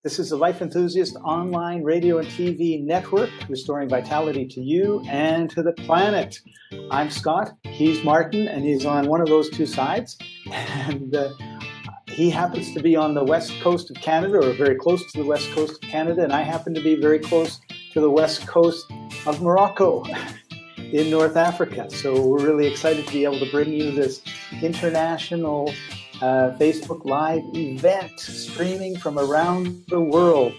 This is the Life Enthusiast online radio and TV network, restoring vitality to you and to the planet. I'm Scott, he's Martin, and he's on one of those two sides. And he happens to be on the west coast of Canada, or very close to the west coast of Canada, and I happen to be very close to the west coast of Morocco in North Africa. So we're really excited to be able to bring you this international Facebook Live event streaming from around the world.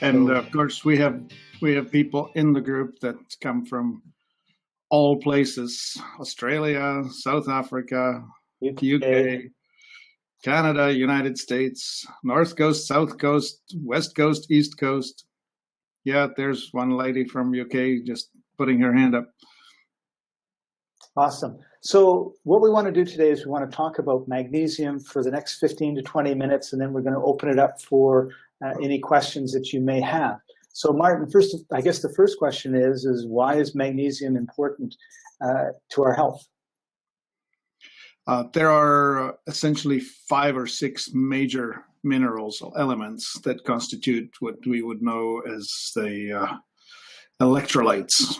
And of course, we have people in the group that come from all places: Australia, South Africa, UK, Canada, United States, North Coast, South Coast, West Coast, East Coast. Yeah, there's one lady from UK just putting her hand up. Awesome. So what we want to do today is we want to talk about magnesium for the next 15 to 20 minutes, and then we're going to open it up for any questions that you may have. So Martin, first, I guess the first question is why is magnesium important to our health? There are essentially 5 or 6 major minerals or elements that constitute what we would know as the electrolytes.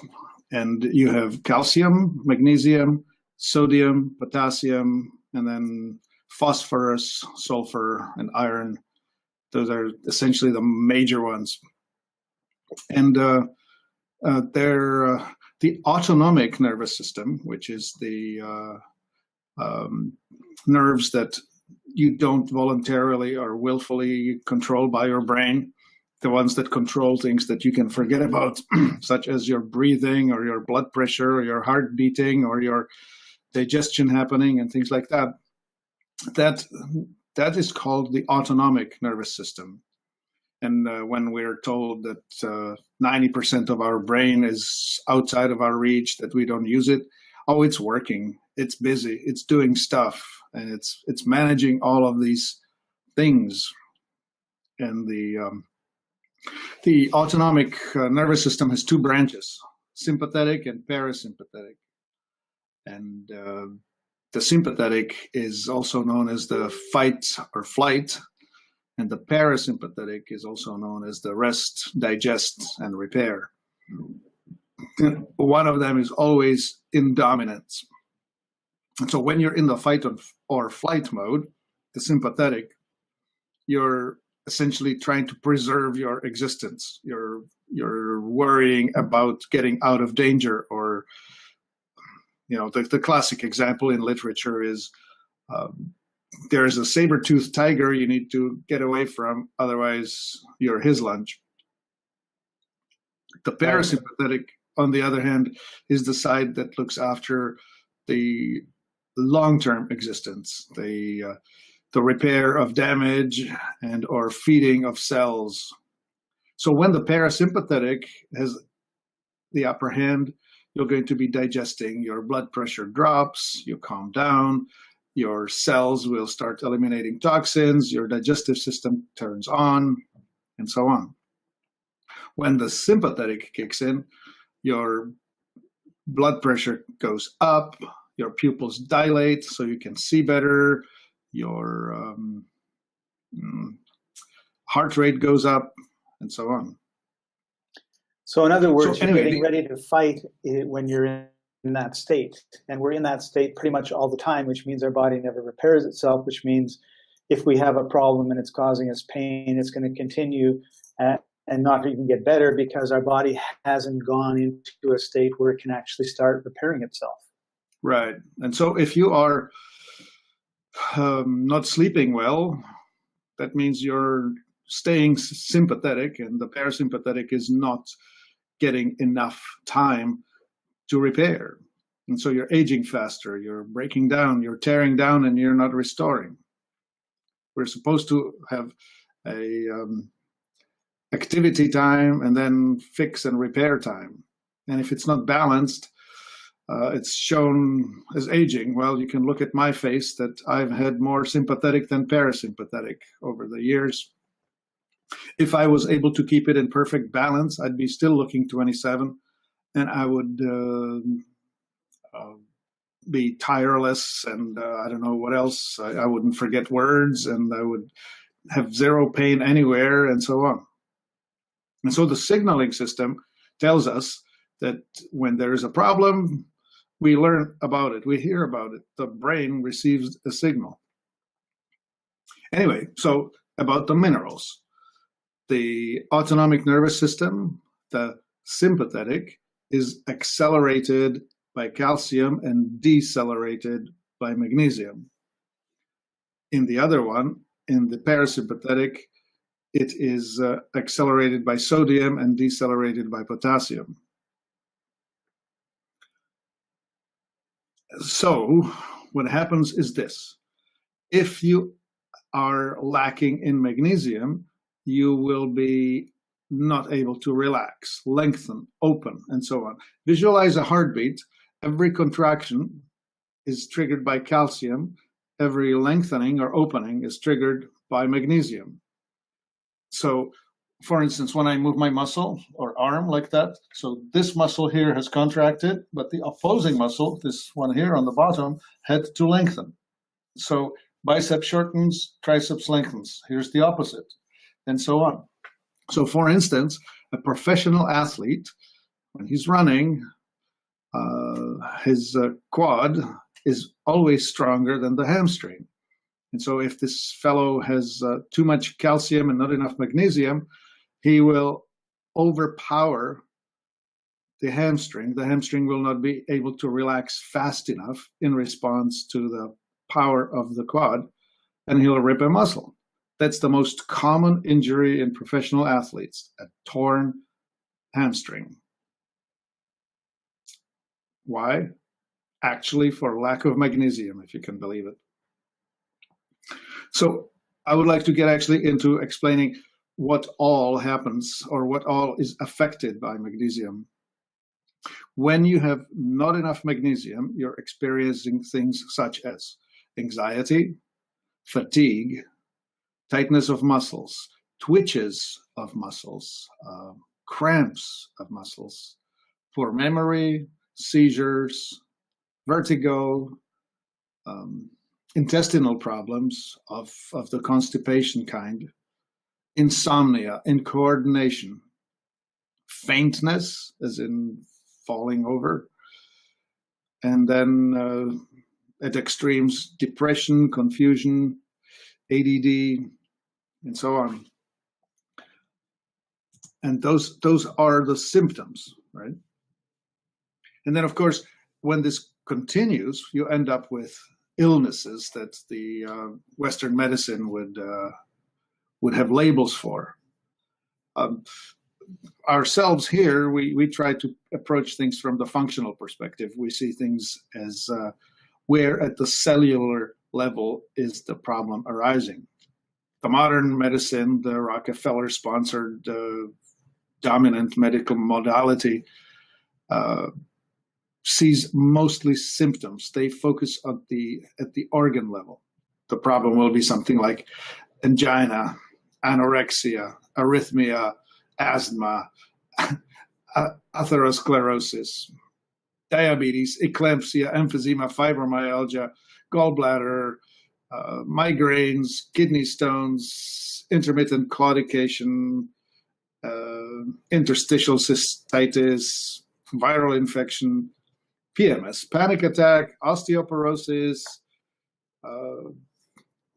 And you have calcium, magnesium, sodium, potassium, and then phosphorus, sulfur, and iron. Those are essentially the major ones. And they're the autonomic nervous system, which is the nerves that you don't voluntarily or willfully control by your brain. The ones that control things that you can forget about, such as your breathing or your blood pressure or your heart beating or your digestion happening and things like that. That is called the autonomic nervous system. And when we're told that 90% of our brain is outside of our reach, that we don't use it, oh, it's working, it's busy, it's doing stuff, and it's managing all of these things. And the autonomic nervous system has 2 branches, sympathetic and parasympathetic. And the sympathetic is also known as the fight or flight, and the parasympathetic is also known as the rest, digest, and repair. And one of them is always in dominance. And so when you're in the fight or flight mode, the sympathetic, you're essentially trying to preserve your existence. You're worrying about getting out of danger, or the classic example in literature is there's a saber-toothed tiger you need to get away from, otherwise you're his lunch. The parasympathetic, on the other hand, is the side that looks after the long-term existence, the repair of damage and or feeding of cells. So when the parasympathetic has the upper hand, you're going to be digesting, your blood pressure drops, you calm down, your cells will start eliminating toxins, your digestive system turns on, and so on. When the sympathetic kicks in, your blood pressure goes up, your pupils dilate so you can see better, your heart rate goes up, and so on. So in other words, you're getting ready to fight when you're in that state. And we're in that state pretty much all the time, which means our body never repairs itself, which means if we have a problem and it's causing us pain, it's going to continue and not even get better because our body hasn't gone into a state where it can actually start repairing itself. Right. And so if you are not sleeping well, that means you're staying sympathetic, and the parasympathetic is not getting enough time to repair. And so you're aging faster, you're breaking down, you're tearing down, and you're not restoring. We're supposed to have a activity time and then fix and repair time. And if it's not balanced, it's shown as aging. Well, you can look at my face that I've had more sympathetic than parasympathetic over the years. If I was able to keep it in perfect balance, I'd be still looking 27, and I would be tireless, and I don't know what else. I wouldn't forget words, and I would have zero pain anywhere, and so on. And so the signaling system tells us that when there is a problem, we learn about it, we hear about it, the brain receives a signal. Anyway, so about the minerals. The autonomic nervous system, the sympathetic, is accelerated by calcium and decelerated by magnesium. In the other one, in the parasympathetic, it is accelerated by sodium and decelerated by potassium. So what happens is this. If you are lacking in magnesium, you will be not able to relax, lengthen, open, and so on. Visualize a heartbeat. Every contraction is triggered by calcium. Every lengthening or opening is triggered by magnesium. So, for instance, when I move my muscle or arm like that, so this muscle here has contracted, but the opposing muscle, this one here on the bottom, had to lengthen. So bicep shortens, triceps lengthens. Here's the opposite, and so on. So, for instance, a professional athlete, when he's running, his quad is always stronger than the hamstring. And so if this fellow has too much calcium and not enough magnesium, he will overpower the hamstring. The hamstring will not be able to relax fast enough in response to the power of the quad, and he'll rip a muscle. That's the most common injury in professional athletes, a torn hamstring. Why? Actually, for lack of magnesium, if you can believe it. So I would like to get actually into explaining what all happens or what all is affected by magnesium. When you have not enough magnesium, you're experiencing things such as anxiety, fatigue, tightness of muscles, twitches of muscles, cramps of muscles, poor memory, seizures, vertigo, intestinal problems of the constipation kind, insomnia, incoordination, faintness, as in falling over, and then at extremes, depression, confusion, ADD, and so on. And those are the symptoms, right? And then, of course, when this continues, you end up with illnesses that the Western medicine would have labels for. Ourselves here, we try to approach things from the functional perspective. We see things as where at the cellular level is the problem arising. The modern medicine, the Rockefeller-sponsored dominant medical modality, sees mostly symptoms. They focus at the organ level. The problem will be something like angina, anorexia, arrhythmia, asthma, atherosclerosis, diabetes, eclampsia, emphysema, fibromyalgia, gallbladder, migraines, kidney stones, intermittent claudication, interstitial cystitis, viral infection, PMS, panic attack, osteoporosis,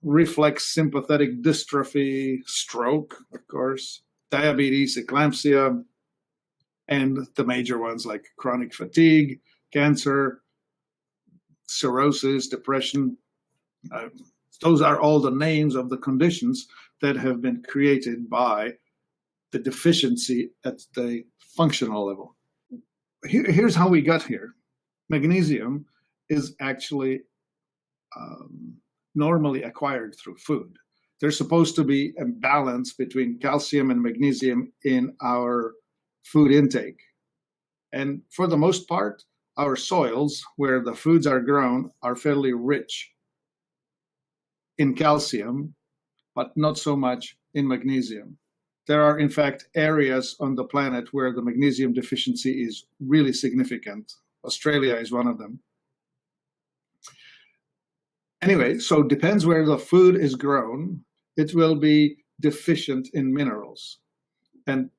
reflex sympathetic dystrophy, stroke, of course, diabetes, eclampsia, and the major ones like chronic fatigue, cancer, cirrhosis, depression. Those are all the names of the conditions that have been created by the deficiency at the functional level. Here's how we got here. Magnesium is actually normally acquired through food. There's supposed to be a balance between calcium and magnesium in our food intake. And for the most part, our soils where the foods are grown are fairly rich in calcium, but not so much in magnesium. There are, in fact, areas on the planet where the magnesium deficiency is really significant. Australia is one of them. Anyway, so it depends where the food is grown. it will be deficient in minerals. And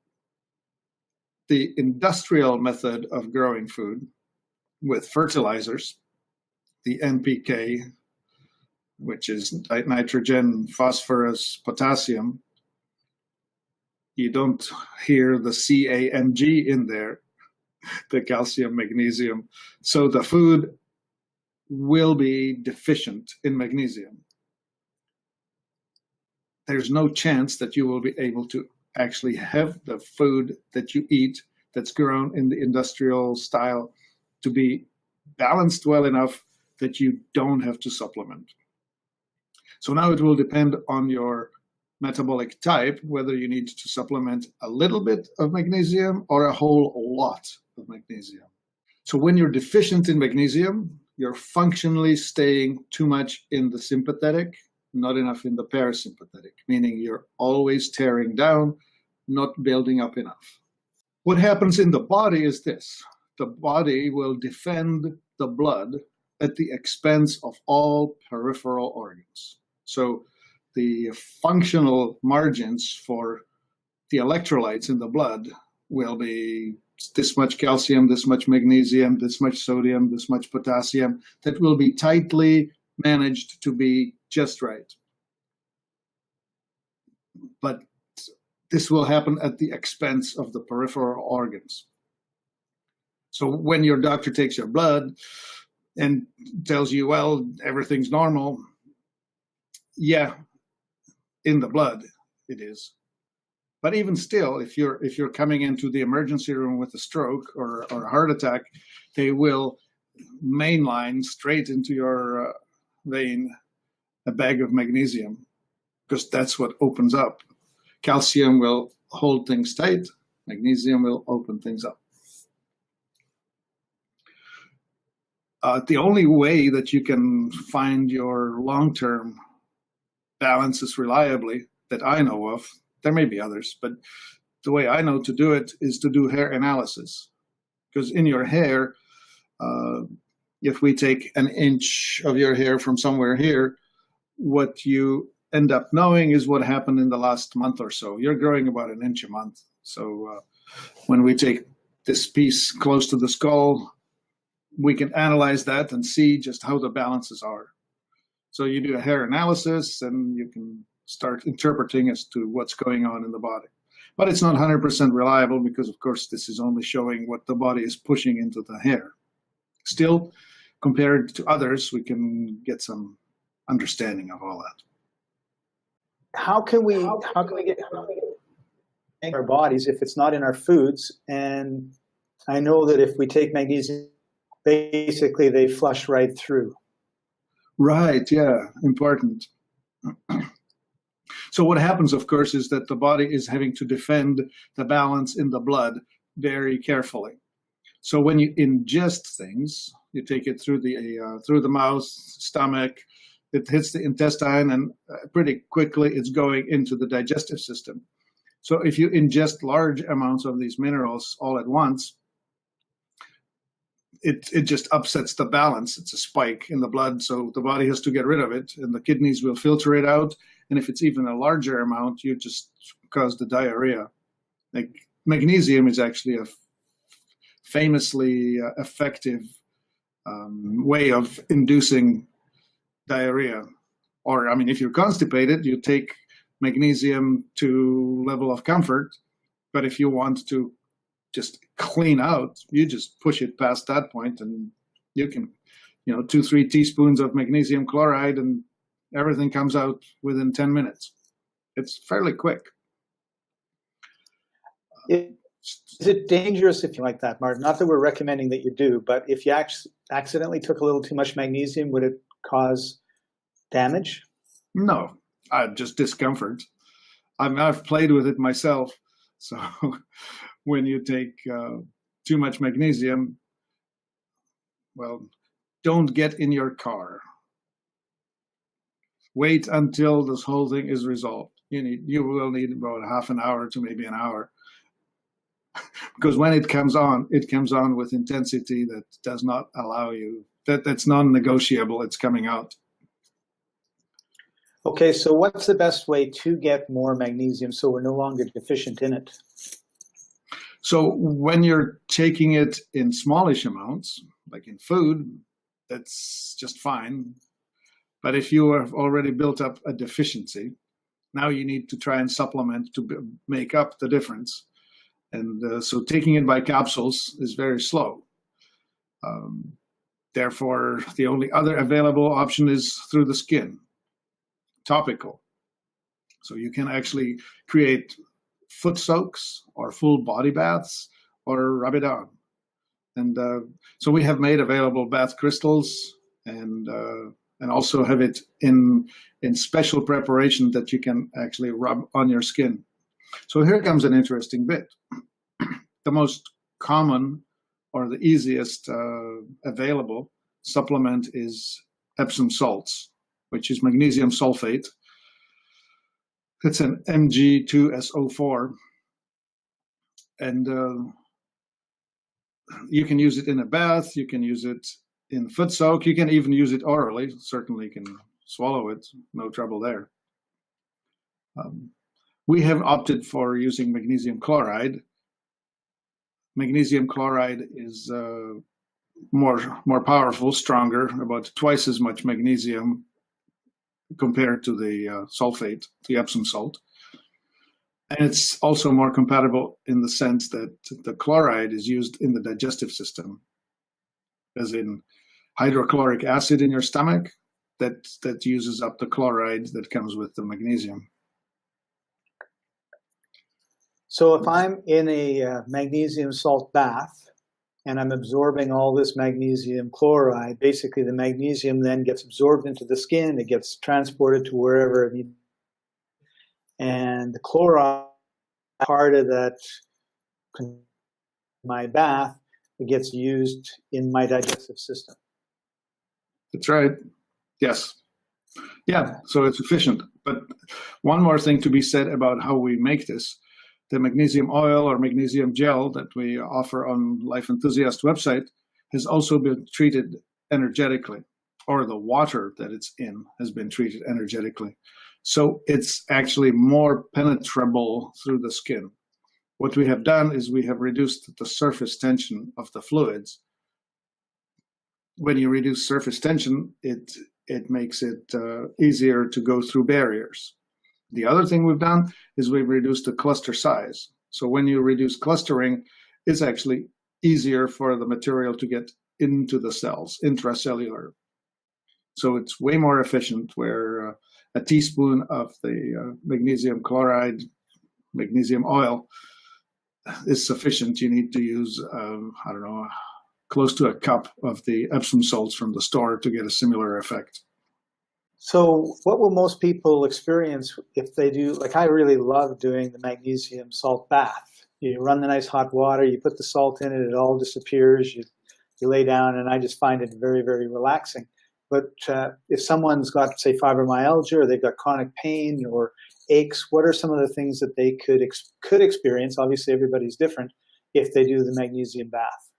the industrial method of growing food with fertilizers, the NPK, which is nitrogen, phosphorus, potassium, you don't hear the CAMG in there, the calcium, magnesium. So the food will be deficient in magnesium. There's no chance that you will be able to actually have the food that you eat that's grown in the industrial style to be balanced well enough that you don't have to supplement. So now it will depend on your metabolic type, whether you need to supplement a little bit of magnesium or a whole lot of magnesium. So when you're deficient in magnesium, you're functionally staying too much in the sympathetic, not enough in the parasympathetic, meaning you're always tearing down, not building up enough. What happens in the body is this. The body will defend the blood at the expense of all peripheral organs. So the functional margins for the electrolytes in the blood will be this much calcium, this much magnesium, this much sodium, this much potassium, that will be tightly managed to be just right. But this will happen at the expense of the peripheral organs. So when your doctor takes your blood and tells you, well, everything's normal, yeah, in the blood it is. But even still, if you're coming into the emergency room with a stroke or a heart attack, they will mainline straight into your vein a bag of magnesium, because that's what opens up. Calcium will hold things tight, magnesium will open things up. The only way that you can find your long-term balances reliably that I know of, there may be others, but the way I know to do it is to do hair analysis. Because in your hair, if we take an inch of your hair from somewhere here, what you end up knowing is what happened in the last month or so. You're growing about an inch a month. So when we take this piece close to the skull, we can analyze that and see just how the balances are. So you do a hair analysis and you can start interpreting as to what's going on in the body. But it's not 100% reliable because, of course, this is only showing what the body is pushing into the hair. Still, compared to others, we can get some understanding of all that. How can we get in our bodies if it's not in our foods? And I know that if we take magnesium, basically they flush right through. Right, yeah, important. So what happens, of course, is that the body is having to defend the balance in the blood very carefully. So when you ingest things, you take it through the mouth, stomach, it hits the intestine, and pretty quickly it's going into the digestive system. So if you ingest large amounts of these minerals all at once, it just upsets the balance. It's a spike in the blood, so the body has to get rid of it, and the kidneys will filter it out. And if it's even a larger amount, you just cause the diarrhea. Like magnesium is actually a famously effective way of inducing diarrhea. Or, I mean, if you're constipated, you take magnesium to level of comfort. But if you want to just clean out, you just push it past that point, and you can, 2-3 teaspoons of magnesium chloride, and everything comes out within 10 minutes. It's fairly quick. Is it dangerous if you like that, Martin? Not that we're recommending that you do, but if you accidentally took a little too much magnesium, would it cause damage? No, just discomfort. I've played with it myself. So when you take too much magnesium, well, don't get in your car. Wait until this whole thing is resolved. You will need about half an hour to maybe an hour. Because when it comes on with intensity that does not allow you, that's non-negotiable. It's coming out. Okay, so what's the best way to get more magnesium so we're no longer deficient in it? So when you're taking it in smallish amounts, like in food, that's just fine. But if you have already built up a deficiency, now you need to try and supplement to make up the difference. And so taking it by capsules is very slow. Um, Therefore, the only other available option is through the skin, topical. So you can actually create foot soaks or full body baths or rub it on. And so we have made available bath crystals and also have it in special preparation that you can actually rub on your skin. So here comes an interesting bit. The most common or the easiest available supplement is Epsom salts, which is magnesium sulfate. It's an Mg2SO4, and you can use it in a bath, you can use it in foot soak, you can even use it orally. Certainly you can swallow it, no trouble there. We have opted for using magnesium chloride. Magnesium chloride is more powerful, stronger, about twice as much magnesium compared to the sulfate, the Epsom salt. And it's also more compatible in the sense that the chloride is used in the digestive system, as in hydrochloric acid in your stomach, that uses up the chloride that comes with the magnesium. So if I'm in a magnesium salt bath and I'm absorbing all this magnesium chloride, basically the magnesium then gets absorbed into the skin, it gets transported to wherever it needs, and the chloride part of that my bath, it gets used in my digestive system. That's right. Yes. Yeah, so it's efficient. But one more thing to be said about how we make this. The magnesium oil or magnesium gel that we offer on Life Enthusiast website has also been treated energetically, or the water that it's in has been treated energetically. So it's actually more penetrable through the skin. What we have done is we have reduced the surface tension of the fluids. When you reduce surface tension, it makes it easier to go through barriers. The other thing we've done is we've reduced the cluster size. So when you reduce clustering, it's actually easier for the material to get into the cells, intracellular. So it's way more efficient, where a teaspoon of the magnesium chloride, magnesium oil is sufficient. You need to use, I don't know, close to a cup of the Epsom salts from the store to get a similar effect. So what will most people experience if they do, like I really love doing the magnesium salt bath. You run the nice hot water, you put the salt in it, it all disappears, you lay down, and I just find it very, very relaxing. But if someone's got, say, fibromyalgia, or they've got chronic pain or aches, what are some of the things that they could experience? Obviously, everybody's different if they do the magnesium bath.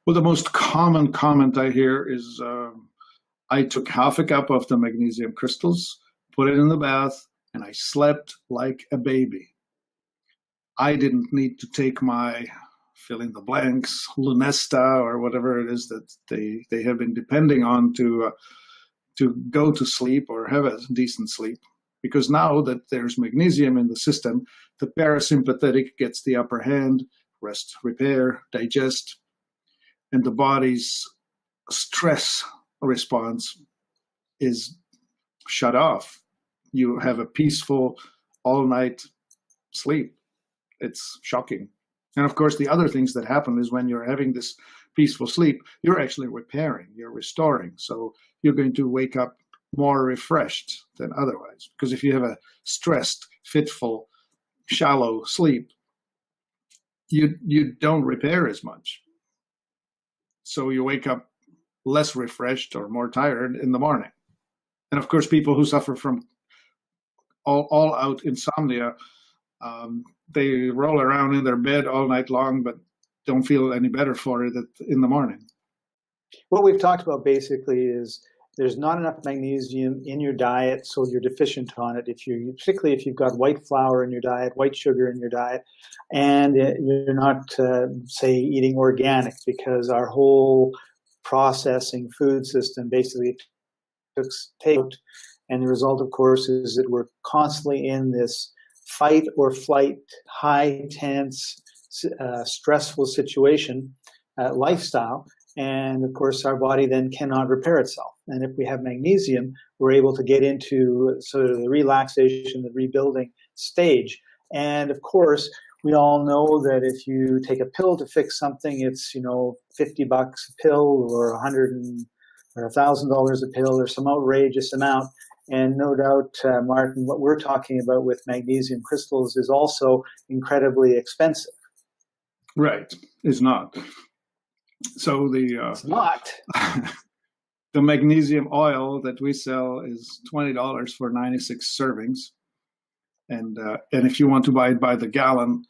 Well, the most common comment I hear is, I took half a cup of the magnesium crystals, put it in the bath, and I slept like a baby. I didn't need to take my fill in the blanks, Lunesta, or whatever it is that they have been depending on to go to sleep or have a decent sleep. Because now that there's magnesium in the system, the parasympathetic gets the upper hand, rest, repair, digest, and the body's stress response is shut off. You have a peaceful all-night sleep. It's shocking. And of course, the other things that happen is when you're having this peaceful sleep, you're actually repairing, you're restoring. So you're going to wake up more refreshed than otherwise. Because if you have a stressed, fitful, shallow sleep, you don't repair as much. So you wake up less refreshed or more tired in the morning. And of course, people who suffer from all out insomnia, they roll around in their bed all night long, but don't feel any better for it in the morning. What we've talked about basically is there's not enough magnesium in your diet, so you're deficient on it. Particularly if you've got white flour in your diet, white sugar in your diet, and you're not, say, eating organic, because our whole processing food system basically takes out. And the result, of course, is that we're constantly in this fight or flight, high tense, stressful situation, lifestyle. And of course, our body then cannot repair itself. And if we have magnesium, we're able to get into sort of the relaxation, the rebuilding stage. And of course, we all know that if you take a pill to fix something, it's, $50 a pill, or or $1,000 a pill, or some outrageous amount. And no doubt, Martin, what we're talking about with magnesium crystals is also incredibly expensive. Right, it's not. So it's not. The magnesium oil that we sell is $20 for 96 servings, and if you want to buy it by the gallon,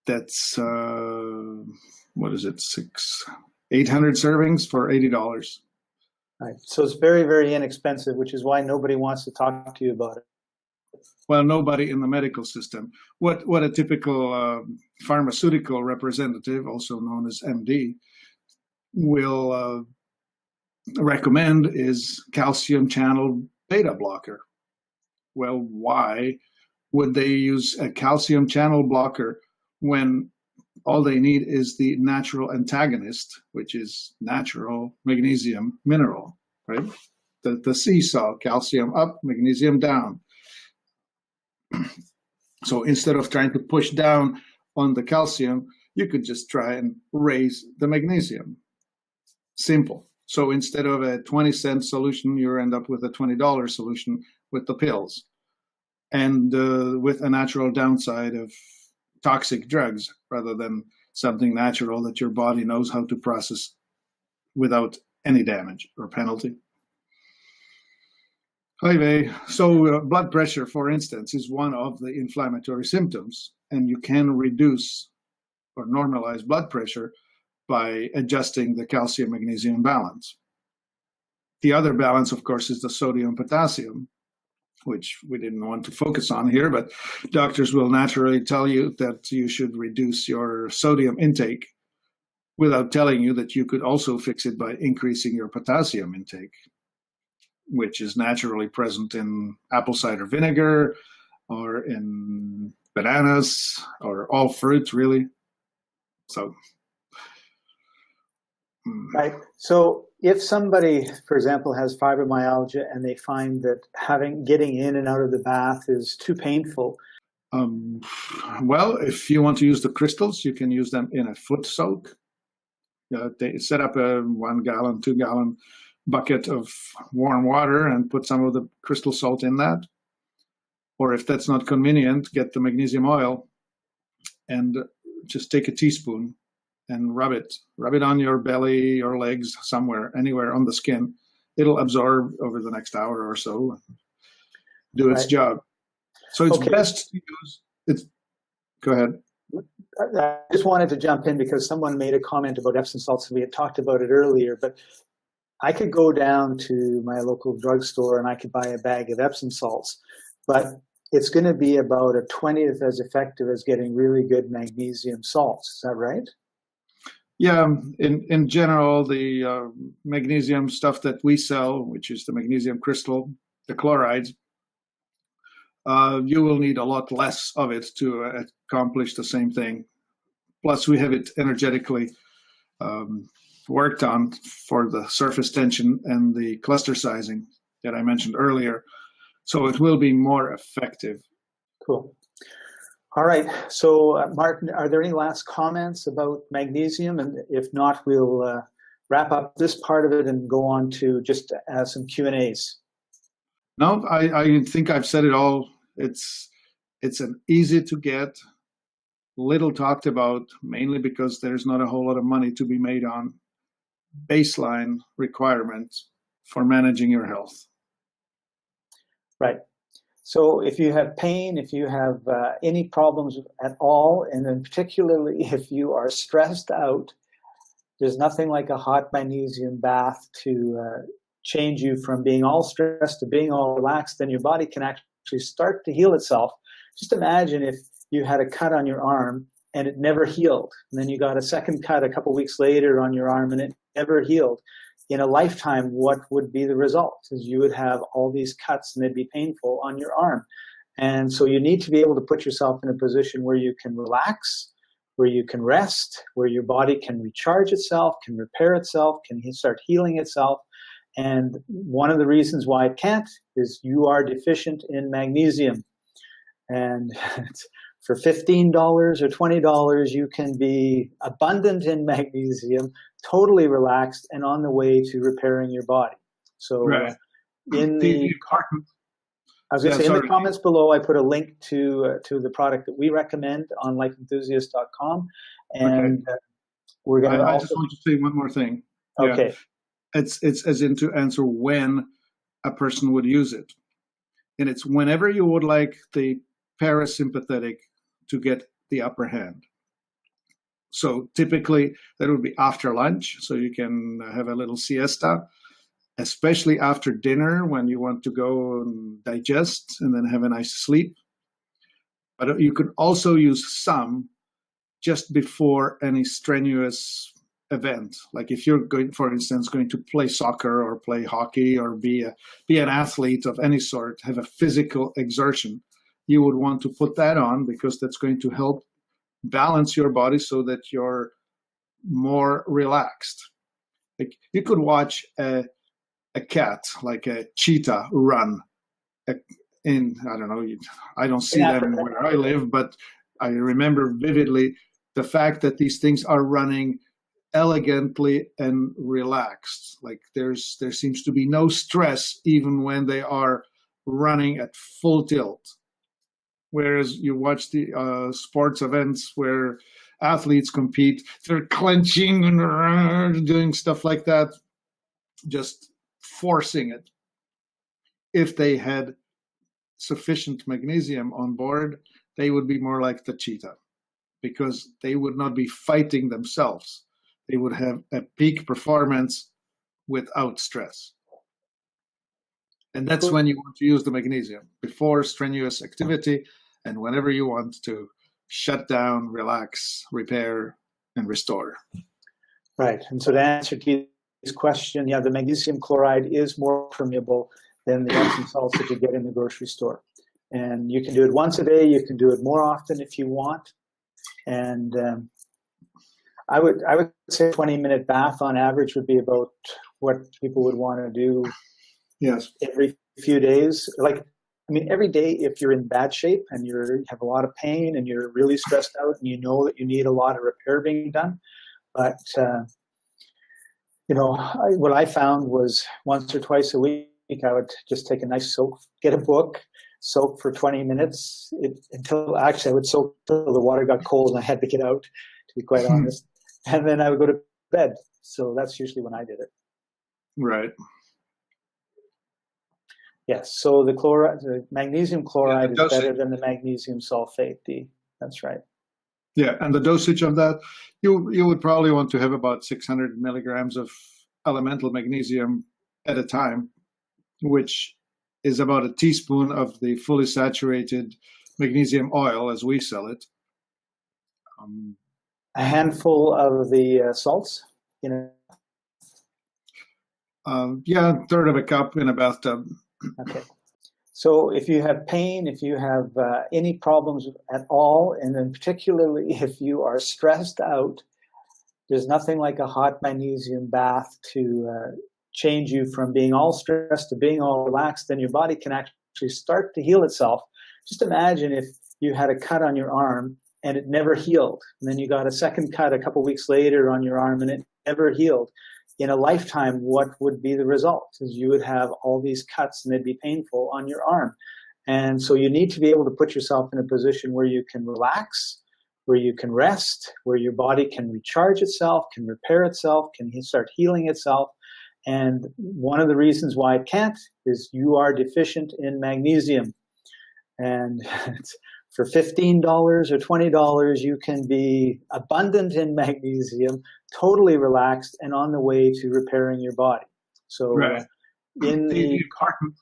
that's what is it, 800 servings for $80. Right. So it's very, very inexpensive, which is why nobody wants to talk to you about it. Well, nobody in the medical system. What a typical pharmaceutical representative, also known as MD, will recommend is calcium channel beta blocker. Well, why would they use a calcium channel blocker when all they need is the natural antagonist, which is natural magnesium mineral, right? The seesaw, calcium up, magnesium down. So instead of trying to push down on the calcium, you could just try and raise the magnesium. Simple. So instead of a 20-cent solution, you end up with a $20 solution with the pills, and with a natural downside of toxic drugs rather than something natural that your body knows how to process without any damage or penalty. Anyway, so blood pressure, for instance, is one of the inflammatory symptoms, and you can reduce or normalize blood pressure by adjusting the calcium-magnesium balance. The other balance, of course, is the sodium-potassium, which we didn't want to focus on here, but doctors will naturally tell you that you should reduce your sodium intake without telling you that you could also fix it by increasing your potassium intake, which is naturally present in apple cider vinegar or in bananas or all fruit, really. So, right. So if somebody, for example, has fibromyalgia and they find that getting in and out of the bath is too painful. Well, if you want to use the crystals, you can use them in a foot soak. They set up a 1 gallon, 2 gallon bucket of warm water and put some of the crystal salt in that. Or if that's not convenient, get the magnesium oil and just take a teaspoon and rub it on your belly, your legs, somewhere, anywhere on the skin. It'll absorb over the next hour or so and do its job. So it's best to use it. Go ahead. I just wanted to jump in because someone made a comment about Epsom salts. We had talked about it earlier, but I could go down to my local drugstore and I could buy a bag of Epsom salts, but it's going to be about a 20th as effective as getting really good magnesium salts. Is that right? Yeah, in general, the magnesium stuff that we sell, which is the magnesium crystal, the chlorides, you will need a lot less of it to accomplish the same thing. Plus, we have it energetically worked on for the surface tension and the cluster sizing that I mentioned earlier. So it will be more effective. Cool. All right. So, Martin, are there any last comments about magnesium? And if not, we'll wrap up this part of it and go on to just some Q&As. No, I think I've said it all. It's an easy to get, little talked about, mainly because there's not a whole lot of money to be made on baseline requirements for managing your health. Right. So if you have pain, if you have any problems at all, and then particularly if you are stressed out, there's nothing like a hot magnesium bath to change you from being all stressed to being all relaxed, then your body can actually start to heal itself. Just imagine if you had a cut on your arm and it never healed. And then you got a second cut a couple weeks later on your arm and it never healed. In a lifetime, what would be the result? Is you would have all these cuts and they'd be painful on your arm. And so you need to be able to put yourself in a position where you can relax, where you can rest, where your body can recharge itself, can repair itself, can start healing itself. And one of the reasons why it can't is you are deficient in magnesium. And for $15 or $20, you can be abundant in magnesium, totally relaxed, and on the way to repairing your body. So right. in the comments below, I put a link to the product that we recommend on lifeenthusiast.com. And we're going to I just want to say one more thing. Okay. Yeah. It's as in to answer when a person would use it. And it's whenever you would like the parasympathetic to get the upper hand. So typically that would be after lunch, so you can have a little siesta, especially after dinner when you want to go and digest and then have a nice sleep. But you could also use some just before any strenuous event. Like if you're going, for instance, going to play soccer or play hockey or be an athlete of any sort, have a physical exertion, you would want to put that on because that's going to help balance your body so that you're more relaxed. Like you could watch a cat, like a cheetah, run in, I don't know, I don't see them where I live, but I remember vividly the fact that these things are running elegantly and relaxed. Like there seems to be no stress even when they are running at full tilt. Whereas you watch the sports events where athletes compete, they're clenching and doing stuff like that, just forcing it. If they had sufficient magnesium on board, they would be more like the cheetah because they would not be fighting themselves. They would have a peak performance without stress. And that's when you want to use the magnesium, before strenuous activity and whenever you want to shut down, relax, repair, and restore. Right. And so to answer Keith's question, yeah, the magnesium chloride is more permeable than the Epsom salts that you get in the grocery store. And you can do it once a day. You can do it more often if you want. And I would say a 20-minute bath on average would be about what people would want to do. Yes. Every few days. Every day if you're in bad shape and you have a lot of pain and you're really stressed out and you know that you need a lot of repair being done. But, what I found was once or twice a week, I would just take a nice soak, get a book, soak for 20 minutes I would soak until the water got cold and I had to get out, to be quite honest. And then I would go to bed. So that's usually when I did it. Right. Yes. So the magnesium chloride is better than the magnesium sulfate. That's right. Yeah, and the dosage of that, you would probably want to have about 600 milligrams of elemental magnesium at a time, which is about a teaspoon of the fully saturated magnesium oil as we sell it. A handful of the salts, Yeah, a third of a cup in a bathtub. Okay. So if you have pain, if you have any problems at all, and then particularly if you are stressed out, there's nothing like a hot magnesium bath to change you from being all stressed to being all relaxed. Then your body can actually start to heal itself. Just imagine if you had a cut on your arm and it never healed. And then you got a second cut a couple weeks later on your arm and it never healed. In a lifetime, what would be the result? Is you would have all these cuts and they'd be painful on your arm. And so you need to be able to put yourself in a position where you can relax, where you can rest, where your body can recharge itself, can repair itself, can start healing itself. And one of the reasons why it can't is you are deficient in magnesium. And for $15 or $20, you can be abundant in magnesium, totally relaxed, and on the way to repairing your body. So in the important.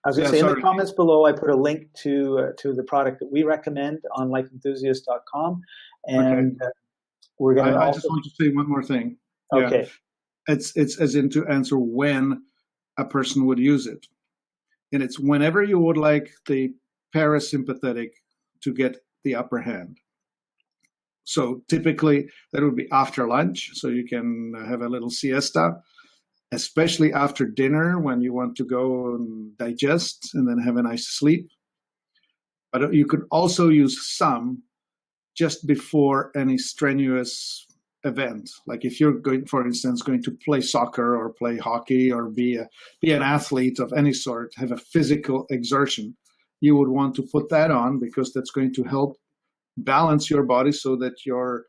I was going to say, in the comments below, I put a link to the product that we recommend on lifeenthusiast.com. And we're going to I just want to say one more thing. Okay. Yeah. It's as in to answer when a person would use it. And it's whenever you would like the parasympathetic to get the upper hand. So typically that would be after lunch, so you can have a little siesta, especially after dinner when you want to go and digest and then have a nice sleep. But you could also use some just before any strenuous event. Like if you're going, for instance, going to play soccer or play hockey or be an athlete of any sort, have a physical exertion, you would want to put that on because that's going to help balance your body so that you're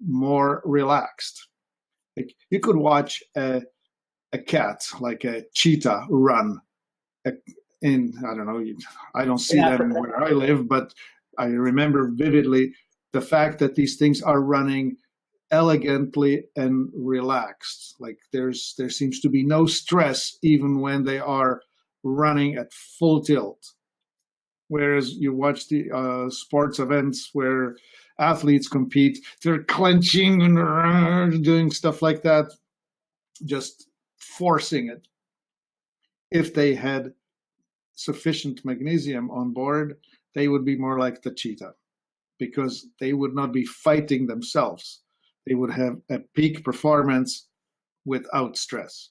more relaxed. Like you could watch a cat, like a cheetah, run in, I don't know, I don't see them where I live, but I remember vividly the fact that these things are running elegantly and relaxed. Like there seems to be no stress even when they are running at full tilt. Whereas you watch the sports events where athletes compete, they're clenching and doing stuff like that, just forcing it. If they had sufficient magnesium on board, they would be more like the cheetah because they would not be fighting themselves. They would have a peak performance without stress.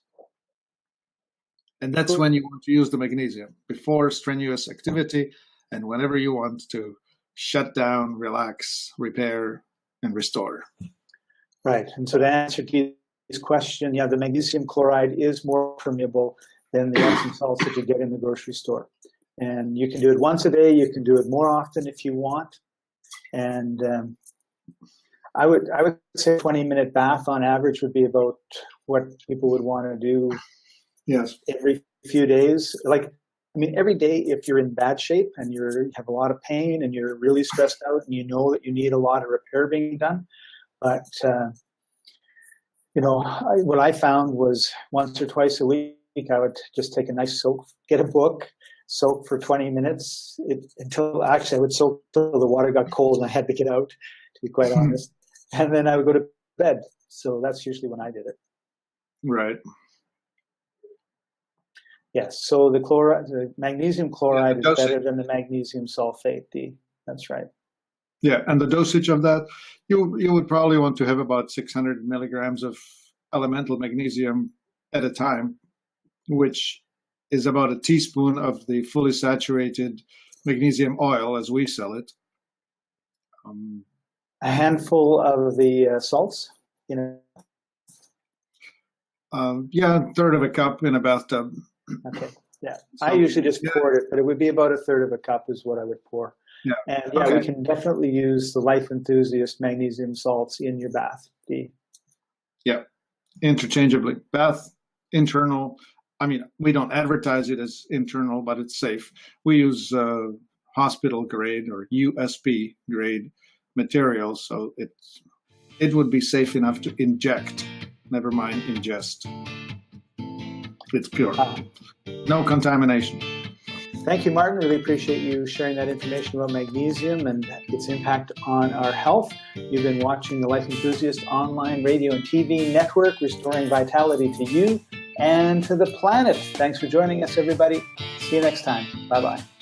And that's when you want to use the magnesium, before strenuous activity and whenever you want to shut down, relax, repair, and restore. Right. And so to answer Keith's question, yeah, the magnesium chloride is more permeable than the Epsom salts that you get in the grocery store. And you can do it once a day. You can do it more often if you want. And I would say 20-minute bath on average would be about what people would want to do. Yes. Every few days. Like, I mean, every day if you're in bad shape and you have a lot of pain and you're really stressed out and you know that you need a lot of repair being done. But, what I found was once or twice a week, I would just take a nice soak, get a book, soak for 20 minutes until I would soak until the water got cold and I had to get out, to be quite honest. And then I would go to bed. So that's usually when I did it. Right. Yes. So the magnesium chloride is better than the magnesium sulfate. That's right. Yeah, and the dosage of that, you would probably want to have about 600 milligrams of elemental magnesium at a time, which is about a teaspoon of the fully saturated magnesium oil as we sell it. A handful of the salts, yeah, a third of a cup in a bathtub. Okay, yeah. I usually just poured it, but it would be about a third of a cup is what I would pour. Yeah. And we can definitely use the Life Enthusiast magnesium salts in your bath. Yeah, interchangeably. Bath, internal. I mean, we don't advertise it as internal, but it's safe. We use hospital grade or USP grade materials, so it would be safe enough to inject, never mind ingest. It's pure. No contamination. Thank you, Martin. Really appreciate you sharing that information about magnesium and its impact on our health. You've been watching the Life Enthusiast online radio and TV network, restoring vitality to you and to the planet. Thanks for joining us, everybody. See you next time. Bye-bye.